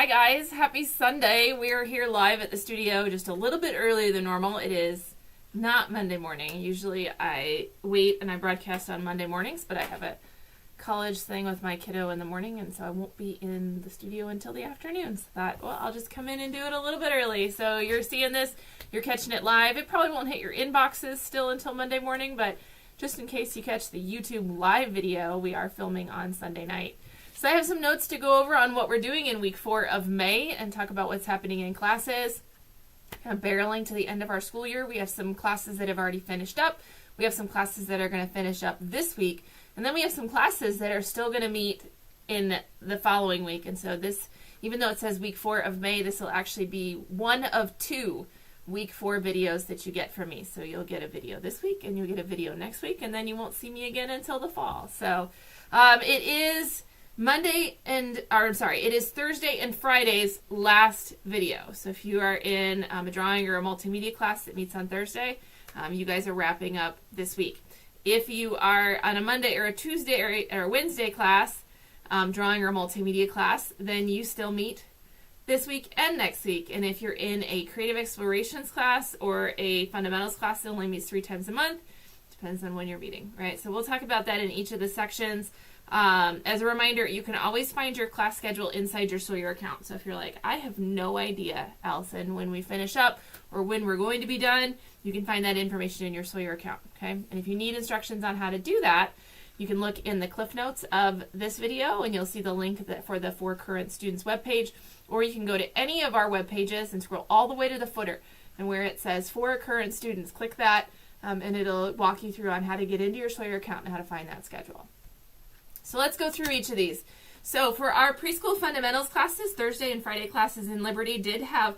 guys, happy Sunday. We are here live at the studio just a little bit earlier than normal. It is not Monday morning. Usually I wait and I broadcast on Monday mornings, but I have a college thing with my kiddo in the morning, and so I won't be in the studio until the afternoon. So I thought, well, I'll just come in and do it a little bit early. So you're seeing this, you're catching it live. It probably won't hit your inboxes still until Monday morning, but just in case you catch the YouTube live video, we are filming on Sunday night. So I have some notes to go over on what we're doing in week 4 of May and talk about what's happening in classes. Kind of barreling to the end of our school year. We have some classes that have already finished up. We have some classes that are going to finish up this week. And then we have some classes that are still going to meet in the following week. And so this, even though it says week 4 of May, this will actually be one of 2 week 4 videos that you get from me. So you'll get a video this week and you'll get a video next week, and then you won't see me again until the fall. So it is it is Thursday and Friday's last video. So if you are in a drawing or a multimedia class that meets on Thursday, you guys are wrapping up this week. If you are on a Monday or a Tuesday or a Wednesday class, drawing or multimedia class, then you still meet this week and next week. And if you're in a creative explorations class or a fundamentals class that only meets 3 times a month, depends on when you're meeting, right? So we'll talk about that in each of the sections. As a reminder, you can always find your class schedule inside your Sawyer account. So if you're like, I have no idea, Allison, when we finish up or when we're going to be done, you can find that information in your Sawyer account, okay? And if you need instructions on how to do that, you can look in the cliff notes of this video and you'll see the link for the For Current Students webpage, or you can go to any of our web pages and scroll all the way to the footer, and where it says For Current Students, click that, and it'll walk you through on how to get into your Sawyer account and how to find that schedule. So let's go through each of these. So for our preschool fundamentals classes, Thursday and Friday classes in Liberty did have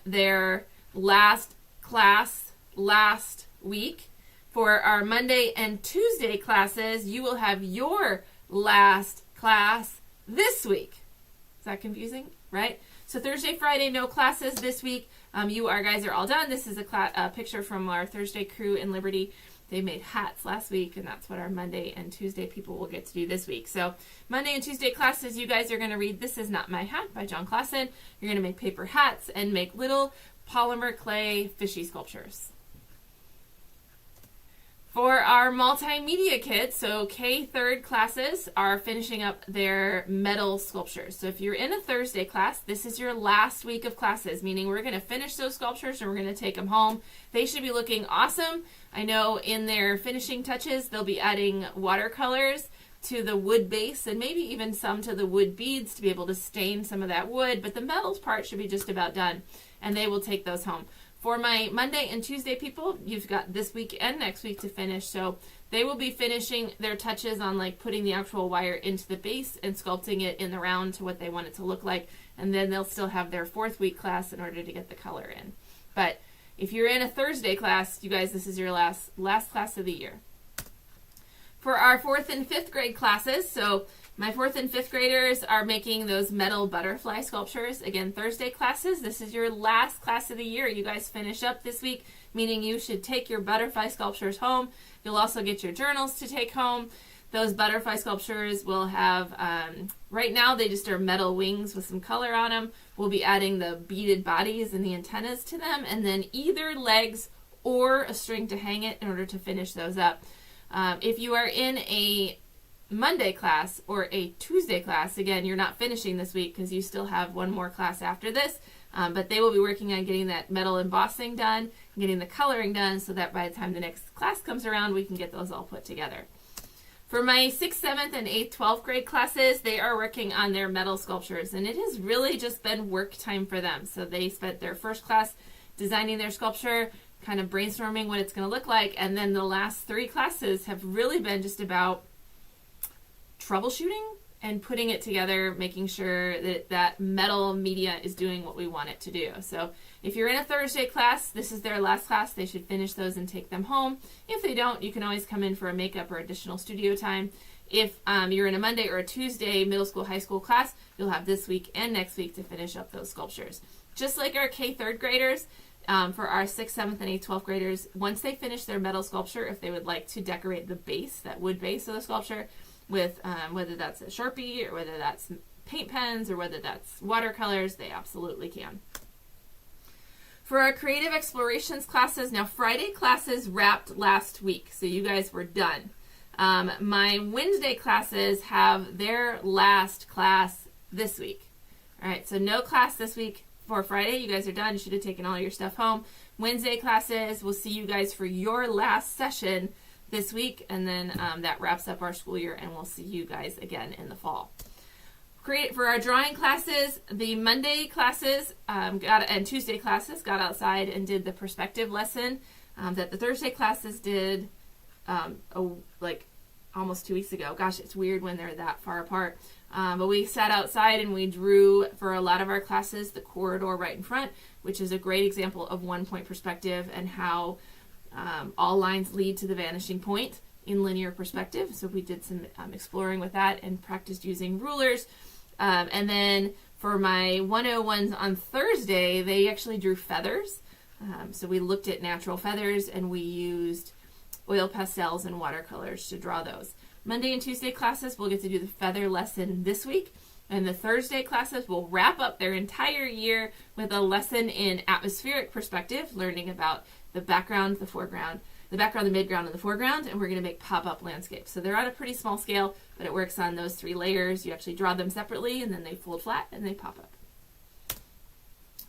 their last class last week. For our Monday and Tuesday classes, you will have your last class this week. Is that confusing? Right? So Thursday, Friday, no classes this week. You guys are all done. This is a picture from our Thursday crew in Liberty. They made hats last week, and that's what our Monday and Tuesday people will get to do this week. So Monday and Tuesday classes, you guys are going to read This Is Not My Hat by John Classen. You're going to make paper hats and make little polymer clay fishy sculptures. For our multimedia kids, so K-3 classes are finishing up their metal sculptures. So if you're in a Thursday class, this is your last week of classes, meaning we're going to finish those sculptures and we're going to take them home. They should be looking awesome. I know in their finishing touches, they'll be adding watercolors to the wood base and maybe even some to the wood beads to be able to stain some of that wood, but the metals part should be just about done, and they will take those home. For my Monday and Tuesday people, you've got this week and next week to finish, so they will be finishing their touches on like putting the actual wire into the base and sculpting it in the round to what they want it to look like, and then they'll still have their 4th week class in order to get the color in. But if you're in a Thursday class, you guys, this is your last class of the year. For our 4th and 5th grade classes, so my 4th and 5th graders are making those metal butterfly sculptures. Again, Thursday classes, this is your last class of the year. You guys finish up this week, meaning you should take your butterfly sculptures home. You'll also get your journals to take home. Those butterfly sculptures will have, right now they just are metal wings with some color on them. We'll be adding the beaded bodies and the antennas to them, and then either legs or a string to hang it in order to finish those up. If you are in a Monday class or a Tuesday class, again, you're not finishing this week because you still have one more class after this, but they will be working on getting that metal embossing done, getting the coloring done, so that by the time the next class comes around, we can get those all put together. For my 6th, 7th, and 8th, 12th grade classes, they are working on their metal sculptures, and it has really just been work time for them. So they spent their first class designing their sculpture, kind of brainstorming what it's going to look like, and then the last 3 classes have really been just about troubleshooting and putting it together, making sure that that metal media is doing what we want it to do. So if you're in a Thursday class, this is their last class. They should finish those and take them home. If they don't, you can always come in for a makeup or additional studio time. If you're in a Monday or a Tuesday middle school, high school class, you'll have this week and next week to finish up those sculptures. Just like our K-3 graders, for our 6th, 7th, and 8th, 12th graders, once they finish their metal sculpture, if they would like to decorate the base, that wood base of the sculpture, with whether that's a Sharpie or whether that's paint pens or whether that's watercolors, they absolutely can. For our creative explorations classes, now Friday classes wrapped last week, so you guys were done. My Wednesday classes have their last class this week. All right, so no class this week for Friday. You guys are done. You should have taken all your stuff home. Wednesday classes, we'll see you guys for your last session this week, and then that wraps up our school year, and we'll see you guys again in the fall. For our drawing classes, the Monday classes and Tuesday classes got outside and did the perspective lesson that the Thursday classes did like almost 2 weeks ago. Gosh, it's weird when they're that far apart. But we sat outside and we drew for a lot of our classes the corridor right in front, which is a great example of 1-point perspective and how all lines lead to the vanishing point in linear perspective. So we did some exploring with that and practiced using rulers. And then for my 101s on Thursday, they actually drew feathers. So we looked at natural feathers and we used oil pastels and watercolors to draw those. Monday and Tuesday classes, we'll get to do the feather lesson this week. And the Thursday classes will wrap up their entire year with a lesson in atmospheric perspective, learning about the background, the foreground, the background, the midground, and the foreground, and we're going to make pop-up landscapes. So they're on a pretty small scale, but it works on those 3 layers. You actually draw them separately, and then they fold flat, and they pop up.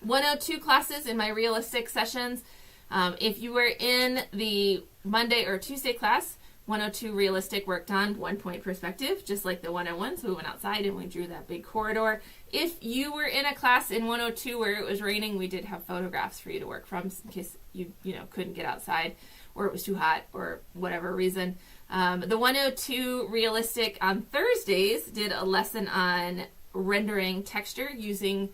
102 classes in my realistic sessions. If you were in the Monday or Tuesday class, 102 realistic worked on 1-point perspective, just like the 101. So we went outside and we drew that big corridor. If you were in a class in 102 where it was raining, we did have photographs for you to work from in case you couldn't get outside or it was too hot or whatever reason. The 102 realistic on Thursdays did a lesson on rendering texture using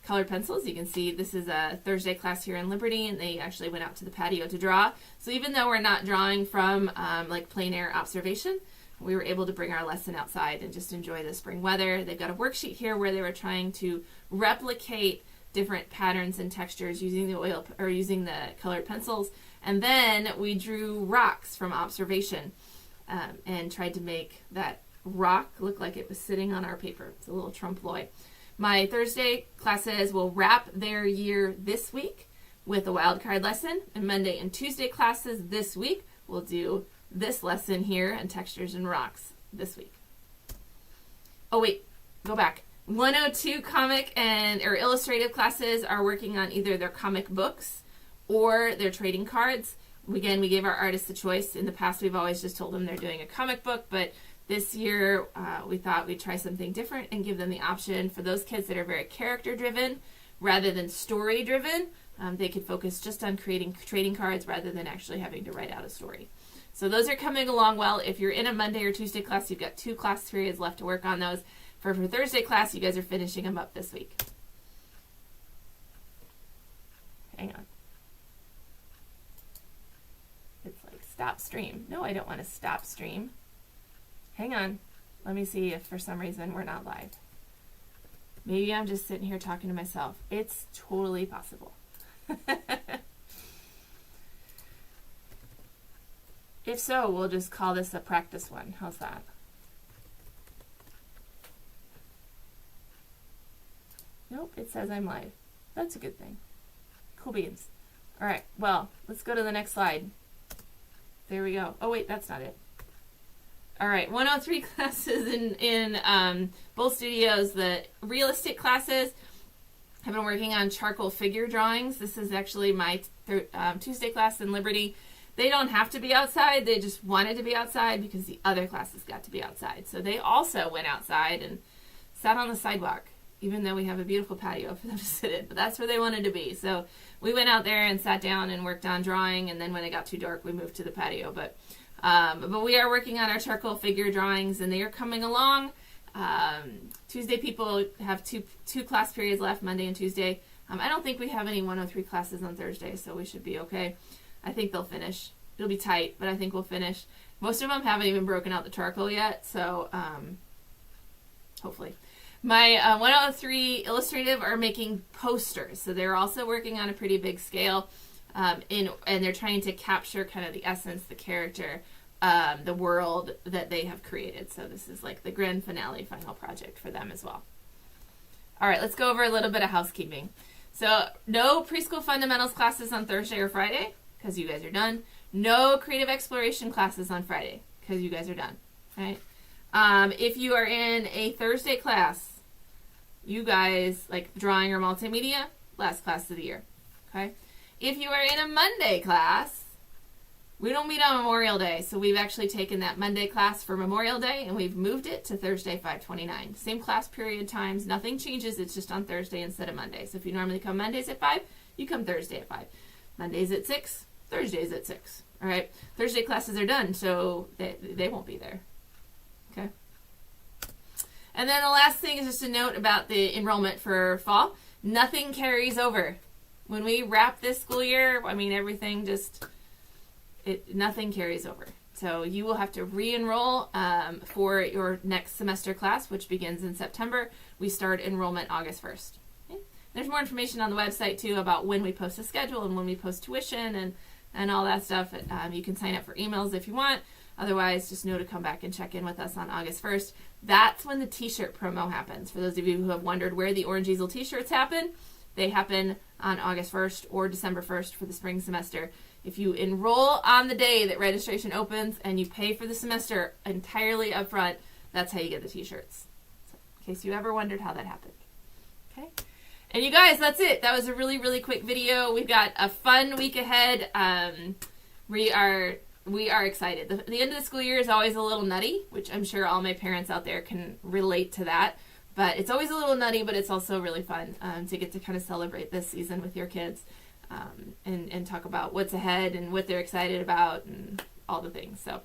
colored pencils. You can see this is a Thursday class here in Liberty, and they actually went out to the patio to draw. So even though we're not drawing from like plein air observation, we were able to bring our lesson outside and just enjoy the spring weather. They've got a worksheet here where they were trying to replicate different patterns and textures using the colored pencils. And then we drew rocks from observation and tried to make that rock look like it was sitting on our paper. It's a little trompe-l'oeil. My Thursday classes will wrap their year this week with a wildcard lesson, and Monday and Tuesday classes this week will do this lesson here and textures and rocks this week. Oh wait, go back. 102 comic or illustrative classes are working on either their comic books or their trading cards. Again, we gave our artists a choice. In the past, we've always just told them they're doing a comic book, but this year, we thought we'd try something different and give them the option for those kids that are very character-driven rather than story-driven. They could focus just on creating trading cards rather than actually having to write out a story. So those are coming along well. If you're in a Monday or Tuesday class, you've got 2 class periods left to work on those. For Thursday class, you guys are finishing them up this week. Hang on. It's like stop stream. No, I don't want to stop stream. Hang on. Let me see if for some reason we're not live. Maybe I'm just sitting here talking to myself. It's totally possible. If so, we'll just call this a practice one. How's that? Nope, it says I'm live. That's a good thing. Cool beans. All right, well, let's go to the next slide. There we go. Oh, wait, that's not it. All right, 103 classes in both studios. The realistic classes have been working on charcoal figure drawings. This is actually my Tuesday class in Liberty. They don't have to be outside. They just wanted to be outside because the other classes got to be outside. So they also went outside and sat on the sidewalk, even though we have a beautiful patio for them to sit in. But that's where they wanted to be. So we went out there and sat down and worked on drawing, and then when it got too dark, we moved to the patio. But we are working on our charcoal figure drawings, and they are coming along. Tuesday people have two class periods left, Monday and Tuesday. I don't think we have any 103 classes on Thursday, so we should be okay. I think they'll finish. It'll be tight, but I think we'll finish. Most of them haven't even broken out the charcoal yet, so hopefully. My 103 illustrative are making posters, so they're also working on a pretty big scale, and they're trying to capture kind of the essence, the character, the world that they have created. So this is like the grand finale final project for them as well. All right, let's go over a little bit of housekeeping. So no preschool fundamentals classes on Thursday or Friday because you guys are done. No creative exploration classes on Friday because you guys are done. Right? If you are in a Thursday class, you guys, like drawing or multimedia, last class of the year. Okay? If you are in a Monday class, we don't meet on Memorial Day, so we've actually taken that Monday class for Memorial Day and we've moved it to Thursday 5/29. Same class period times, nothing changes, it's just on Thursday instead of Monday. So if you normally come Mondays at 5, you come Thursday at 5. Mondays at 6, Thursdays at 6. All right, Thursday classes are done, so they won't be there. Okay. And then the last thing is just a note about the enrollment for fall. Nothing carries over. When we wrap this school year, I mean, everything just... nothing carries over. So you will have to re-enroll for your next semester class, which begins in September. We start enrollment August 1st. Okay? There's more information on the website, too, about when we post a schedule and when we post tuition and all that stuff. You can sign up for emails if you want. Otherwise, just know to come back and check in with us on August 1st. That's when the t-shirt promo happens. For those of you who have wondered where the Orange Easel t-shirts happen, they happen on August 1st or December 1st for the spring semester. If you enroll on the day that registration opens and you pay for the semester entirely up front, that's how you get the t-shirts. So, in case you ever wondered how that happened. Okay? And you guys, that's it. That was a really, really quick video. We've got a fun week ahead. We are excited. The end of the school year is always a little nutty, which I'm sure all my parents out there can relate to that. But it's always a little nutty, but it's also really fun to get to kind of celebrate this season with your kids. And talk about what's ahead and what they're excited about and all the things. So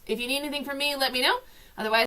if you need anything from me, let me know. Otherwise,